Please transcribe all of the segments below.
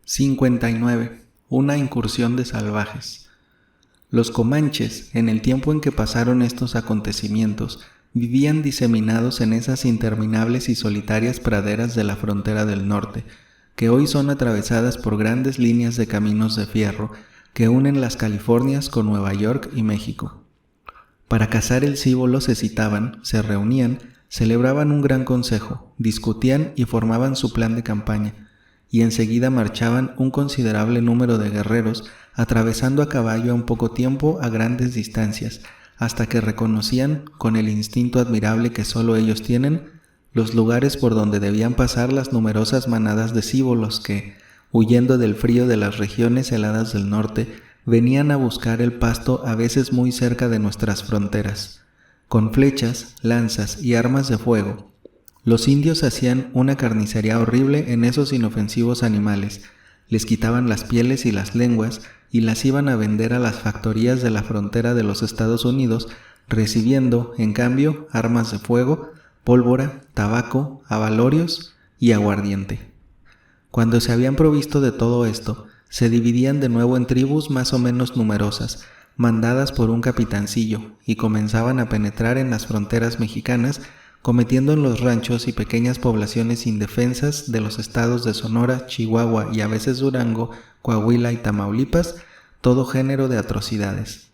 59. Una incursión de salvajes. Los comanches, en el tiempo en que pasaron estos acontecimientos, vivían diseminados en esas interminables y solitarias praderas de la frontera del norte, que hoy son atravesadas por grandes líneas de caminos de fierro que unen las Californias con Nueva York y México. Para cazar el cíbolo se citaban, se reunían, celebraban un gran consejo, discutían y formaban su plan de campaña, y enseguida marchaban un considerable número de guerreros, atravesando a caballo en poco tiempo a grandes distancias, hasta que reconocían, con el instinto admirable que solo ellos tienen, los lugares por donde debían pasar las numerosas manadas de cíbolos que, huyendo del frío de las regiones heladas del norte, venían a buscar el pasto a veces muy cerca de nuestras fronteras. Con flechas, lanzas y armas de fuego, los indios hacían una carnicería horrible en esos inofensivos animales, les quitaban las pieles y las lenguas y las iban a vender a las factorías de la frontera de los Estados Unidos, recibiendo, en cambio, armas de fuego, pólvora, tabaco, abalorios y aguardiente. Cuando se habían provisto de todo esto, se dividían de nuevo en tribus más o menos numerosas, mandadas por un capitancillo, y comenzaban a penetrar en las fronteras mexicanas, cometiendo en los ranchos y pequeñas poblaciones indefensas de los estados de Sonora, Chihuahua y a veces Durango, Coahuila y Tamaulipas, todo género de atrocidades.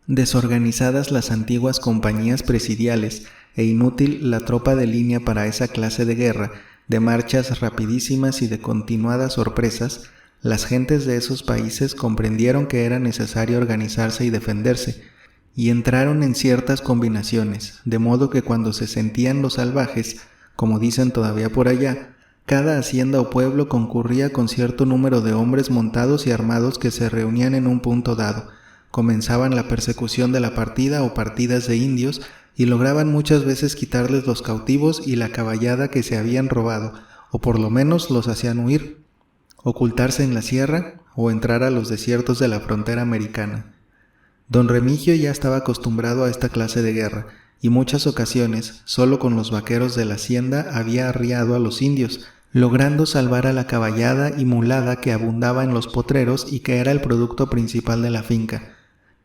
Desorganizadas las antiguas compañías presidiales e inútil la tropa de línea para esa clase de guerra, de marchas rapidísimas y de continuadas sorpresas, las gentes de esos países comprendieron que era necesario organizarse y defenderse, y entraron en ciertas combinaciones, de modo que cuando se sentían los salvajes, como dicen todavía por allá, cada hacienda o pueblo concurría con cierto número de hombres montados y armados que se reunían en un punto dado, comenzaban la persecución de la partida o partidas de indios y lograban muchas veces quitarles los cautivos y la caballada que se habían robado, o por lo menos los hacían huir, ocultarse en la sierra o entrar a los desiertos de la frontera americana. Don Remigio ya estaba acostumbrado a esta clase de guerra, y muchas ocasiones, solo con los vaqueros de la hacienda había arriado a los indios, logrando salvar a la caballada y mulada que abundaba en los potreros y que era el producto principal de la finca.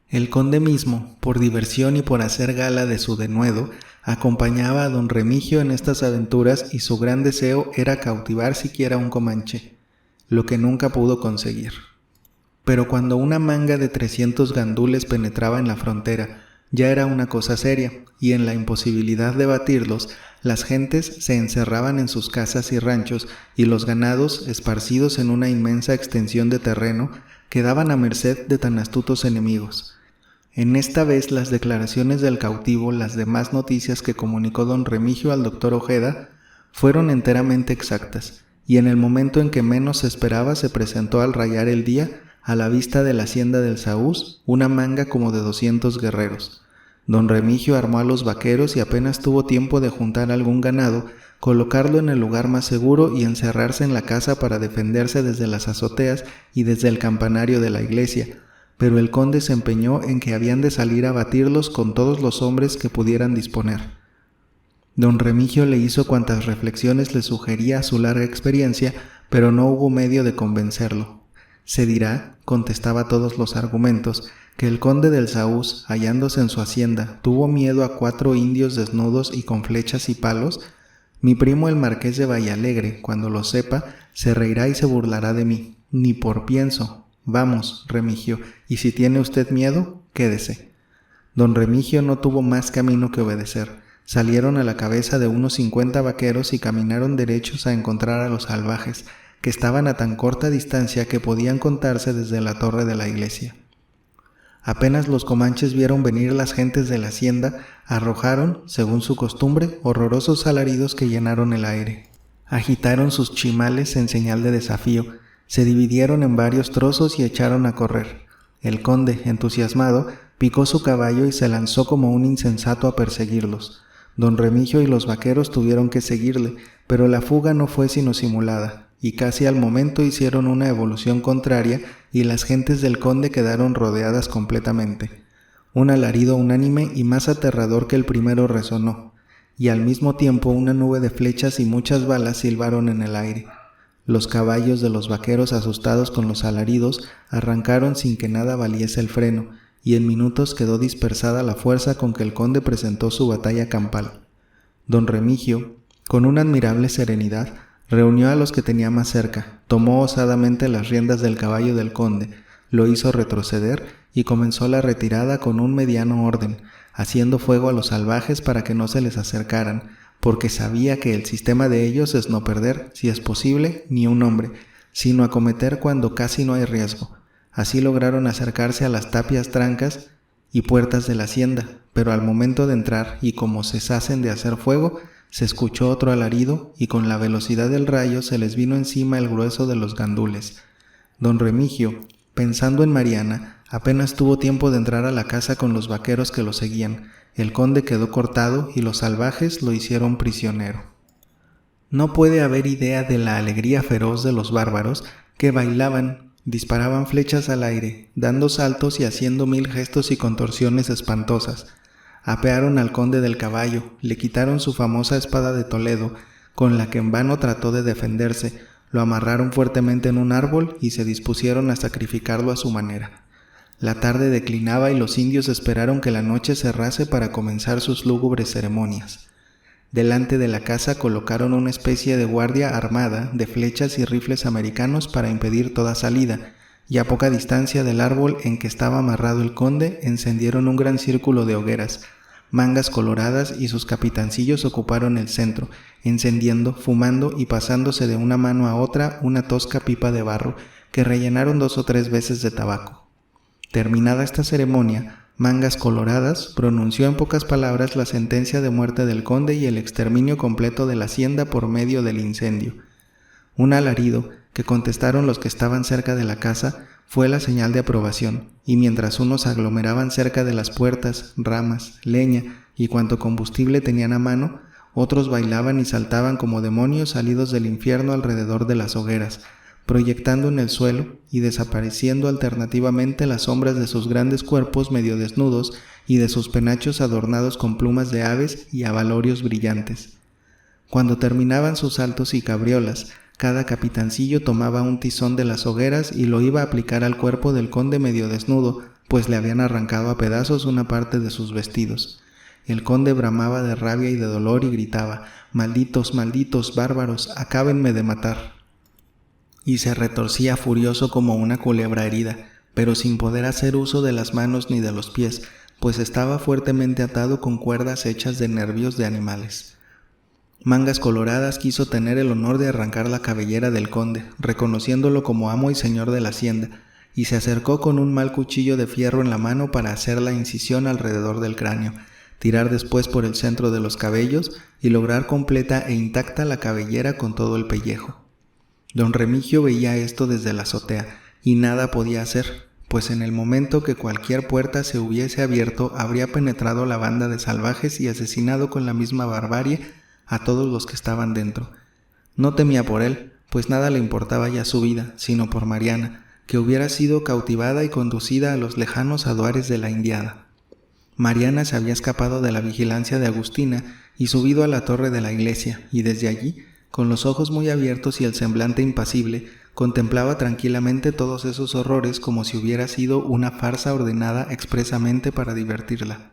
El conde mismo, por diversión y por hacer gala de su denuedo, acompañaba a don Remigio en estas aventuras y su gran deseo era cautivar siquiera un comanche, lo que nunca pudo conseguir. Pero cuando una manga de 300 gandules penetraba en la frontera, ya era una cosa seria, y en la imposibilidad de batirlos, las gentes se encerraban en sus casas y ranchos, y los ganados, esparcidos en una inmensa extensión de terreno, quedaban a merced de tan astutos enemigos. En esta vez las declaraciones del cautivo, las demás noticias que comunicó don Remigio al doctor Ojeda, fueron enteramente exactas, y en el momento en que menos se esperaba se presentó al rayar el día, a la vista de la hacienda del Saúz, una manga como de 200 guerreros. Don Remigio armó a los vaqueros y apenas tuvo tiempo de juntar algún ganado, colocarlo en el lugar más seguro y encerrarse en la casa para defenderse desde las azoteas y desde el campanario de la iglesia, pero el conde se empeñó en que habían de salir a batirlos con todos los hombres que pudieran disponer. Don Remigio le hizo cuantas reflexiones le sugería su larga experiencia, pero no hubo medio de convencerlo. Se dirá, contestaba todos los argumentos, que el conde del Saúz, hallándose en su hacienda, tuvo miedo a 4 indios desnudos y con flechas y palos. Mi primo el marqués de Vallalegre, cuando lo sepa, se reirá y se burlará de mí. Ni por pienso. Vamos, Remigio, y si tiene usted miedo, quédese. Don Remigio no tuvo más camino que obedecer. Salieron a la cabeza de unos 50 vaqueros y caminaron derechos a encontrar a los salvajes, que estaban a tan corta distancia que podían contarse desde la torre de la iglesia. Apenas los comanches vieron venir las gentes de la hacienda, arrojaron, según su costumbre, horrorosos alaridos que llenaron el aire. Agitaron sus chimales en señal de desafío, se dividieron en varios trozos y echaron a correr. El conde, entusiasmado, picó su caballo y se lanzó como un insensato a perseguirlos. Don Remigio y los vaqueros tuvieron que seguirle, pero la fuga no fue sino simulada, y casi al momento hicieron una evolución contraria y las gentes del conde quedaron rodeadas completamente. Un alarido unánime y más aterrador que el primero resonó, y al mismo tiempo una nube de flechas y muchas balas silbaron en el aire. Los caballos de los vaqueros, asustados con los alaridos, arrancaron sin que nada valiese el freno, y en minutos quedó dispersada la fuerza con que el conde presentó su batalla campal. Don Remigio, con una admirable serenidad, reunió a los que tenía más cerca, tomó osadamente las riendas del caballo del conde, lo hizo retroceder y comenzó la retirada con un mediano orden, haciendo fuego a los salvajes para que no se les acercaran, porque sabía que el sistema de ellos es no perder, si es posible, ni un hombre, sino acometer cuando casi no hay riesgo. Así lograron acercarse a las tapias, trancas y puertas de la hacienda, pero al momento de entrar y como cesasen de hacer fuego, se escuchó otro alarido y con la velocidad del rayo se les vino encima el grueso de los gandules. Don Remigio, pensando en Mariana, apenas tuvo tiempo de entrar a la casa con los vaqueros que lo seguían. El conde quedó cortado y los salvajes lo hicieron prisionero. No puede haber idea de la alegría feroz de los bárbaros que bailaban, disparaban flechas al aire, dando saltos y haciendo mil gestos y contorsiones espantosas. Apearon al conde del caballo, le quitaron su famosa espada de Toledo, con la que en vano trató de defenderse, lo amarraron fuertemente en un árbol y se dispusieron a sacrificarlo a su manera. La tarde declinaba y los indios esperaron que la noche cerrase para comenzar sus lúgubres ceremonias. Delante de la casa colocaron una especie de guardia armada de flechas y rifles americanos para impedir toda salida, y a poca distancia del árbol en que estaba amarrado el conde encendieron un gran círculo de hogueras. Mangas Coloradas y sus capitancillos ocuparon el centro, encendiendo, fumando y pasándose de una mano a otra una tosca pipa de barro que rellenaron 2 o 3 veces de tabaco. Terminada esta ceremonia, Mangas Coloradas pronunció en pocas palabras la sentencia de muerte del conde y el exterminio completo de la hacienda por medio del incendio. Un alarido, que contestaron los que estaban cerca de la casa, fue la señal de aprobación, y mientras unos aglomeraban cerca de las puertas, ramas, leña y cuanto combustible tenían a mano, otros bailaban y saltaban como demonios salidos del infierno alrededor de las hogueras, proyectando en el suelo y desapareciendo alternativamente las sombras de sus grandes cuerpos medio desnudos y de sus penachos adornados con plumas de aves y abalorios brillantes. Cuando terminaban sus saltos y cabriolas, cada capitancillo tomaba un tizón de las hogueras y lo iba a aplicar al cuerpo del conde medio desnudo, pues le habían arrancado a pedazos una parte de sus vestidos. El conde bramaba de rabia y de dolor y gritaba: «¡Malditos, malditos, bárbaros, acábenme de matar!». Y se retorcía furioso como una culebra herida, pero sin poder hacer uso de las manos ni de los pies, pues estaba fuertemente atado con cuerdas hechas de nervios de animales. Mangas Coloradas quiso tener el honor de arrancar la cabellera del conde, reconociéndolo como amo y señor de la hacienda, y se acercó con un mal cuchillo de fierro en la mano para hacer la incisión alrededor del cráneo, tirar después por el centro de los cabellos y lograr completa e intacta la cabellera con todo el pellejo. Don Remigio veía esto desde la azotea y nada podía hacer, pues en el momento que cualquier puerta se hubiese abierto habría penetrado la banda de salvajes y asesinado con la misma barbarie a todos los que estaban dentro. No temía por él, pues nada le importaba ya su vida, sino por Mariana, que hubiera sido cautivada y conducida a los lejanos aduares de la Indiada. Mariana se había escapado de la vigilancia de Agustina y subido a la torre de la iglesia, y desde allí, con los ojos muy abiertos y el semblante impasible, contemplaba tranquilamente todos esos horrores como si hubiera sido una farsa ordenada expresamente para divertirla.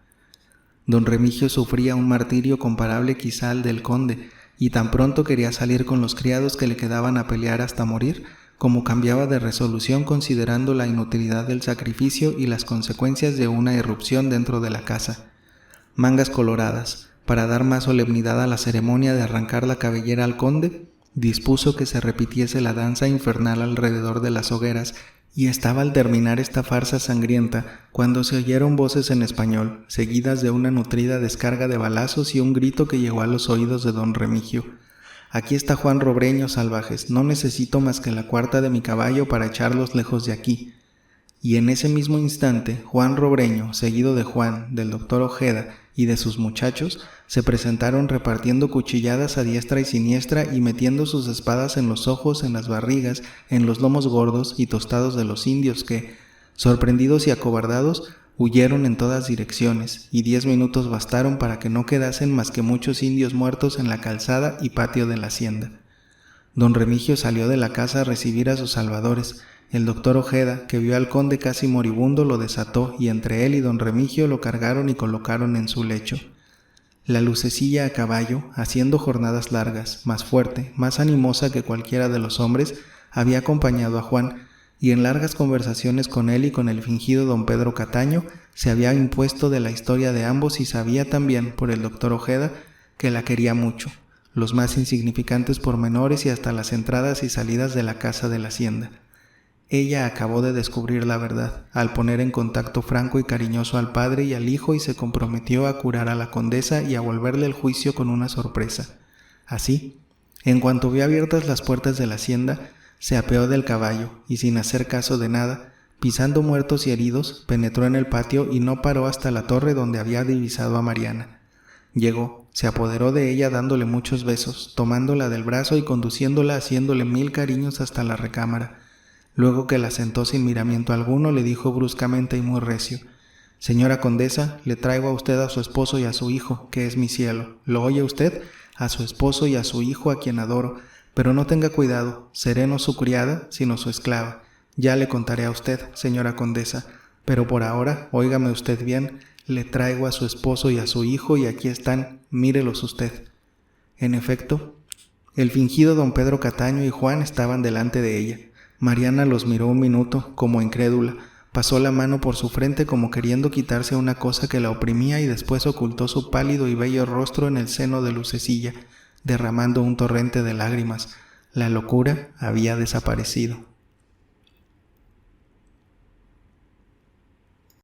Don Remigio sufría un martirio comparable quizá al del conde, y tan pronto quería salir con los criados que le quedaban a pelear hasta morir, como cambiaba de resolución considerando la inutilidad del sacrificio y las consecuencias de una irrupción dentro de la casa. Mangas Coloradas, para dar más solemnidad a la ceremonia de arrancar la cabellera al conde, dispuso que se repitiese la danza infernal alrededor de las hogueras, y estaba al terminar esta farsa sangrienta cuando se oyeron voces en español, seguidas de una nutrida descarga de balazos y un grito que llegó a los oídos de don Remigio: «Aquí está Juan Robreño, salvajes, no necesito más que la cuarta de mi caballo para echarlos lejos de aquí». Y en ese mismo instante, Juan Robreño, seguido de Juan, del doctor Ojeda y de sus muchachos, se presentaron repartiendo cuchilladas a diestra y siniestra y metiendo sus espadas en los ojos, en las barrigas, en los lomos gordos y tostados de los indios que, sorprendidos y acobardados, huyeron en todas direcciones, y 10 minutos bastaron para que no quedasen más que muchos indios muertos en la calzada y patio de la hacienda. Don Remigio salió de la casa a recibir a sus salvadores. El doctor Ojeda, que vio al conde casi moribundo, lo desató y entre él y don Remigio lo cargaron y colocaron en su lecho. La lucecilla a caballo, haciendo jornadas largas, más fuerte, más animosa que cualquiera de los hombres, había acompañado a Juan, y en largas conversaciones con él y con el fingido don Pedro Cataño se había impuesto de la historia de ambos y sabía también, por el doctor Ojeda, que la quería mucho, los más insignificantes pormenores y hasta las entradas y salidas de la casa de la hacienda. Ella acabó de descubrir la verdad, al poner en contacto franco y cariñoso al padre y al hijo y se comprometió a curar a la condesa y a volverle el juicio con una sorpresa. Así, en cuanto vio abiertas las puertas de la hacienda, se apeó del caballo y sin hacer caso de nada, pisando muertos y heridos, penetró en el patio y no paró hasta la torre donde había divisado a Mariana. Llegó, se apoderó de ella dándole muchos besos, tomándola del brazo y conduciéndola haciéndole 1000 cariños hasta la recámara. Luego que la sentó sin miramiento alguno, le dijo bruscamente y muy recio: «Señora condesa, le traigo a usted a su esposo y a su hijo, que es mi cielo. ¿Lo oye usted? A su esposo y a su hijo, a quien adoro. Pero no tenga cuidado, seré no su criada, sino su esclava. Ya le contaré a usted, señora condesa, pero por ahora, óigame usted bien, le traigo a su esposo y a su hijo y aquí están, mírelos usted». En efecto, el fingido don Pedro Cataño y Juan estaban delante de ella. Mariana los miró un minuto, como incrédula, pasó la mano por su frente como queriendo quitarse una cosa que la oprimía y después ocultó su pálido y bello rostro en el seno de Lucecilla, derramando un torrente de lágrimas. La locura había desaparecido.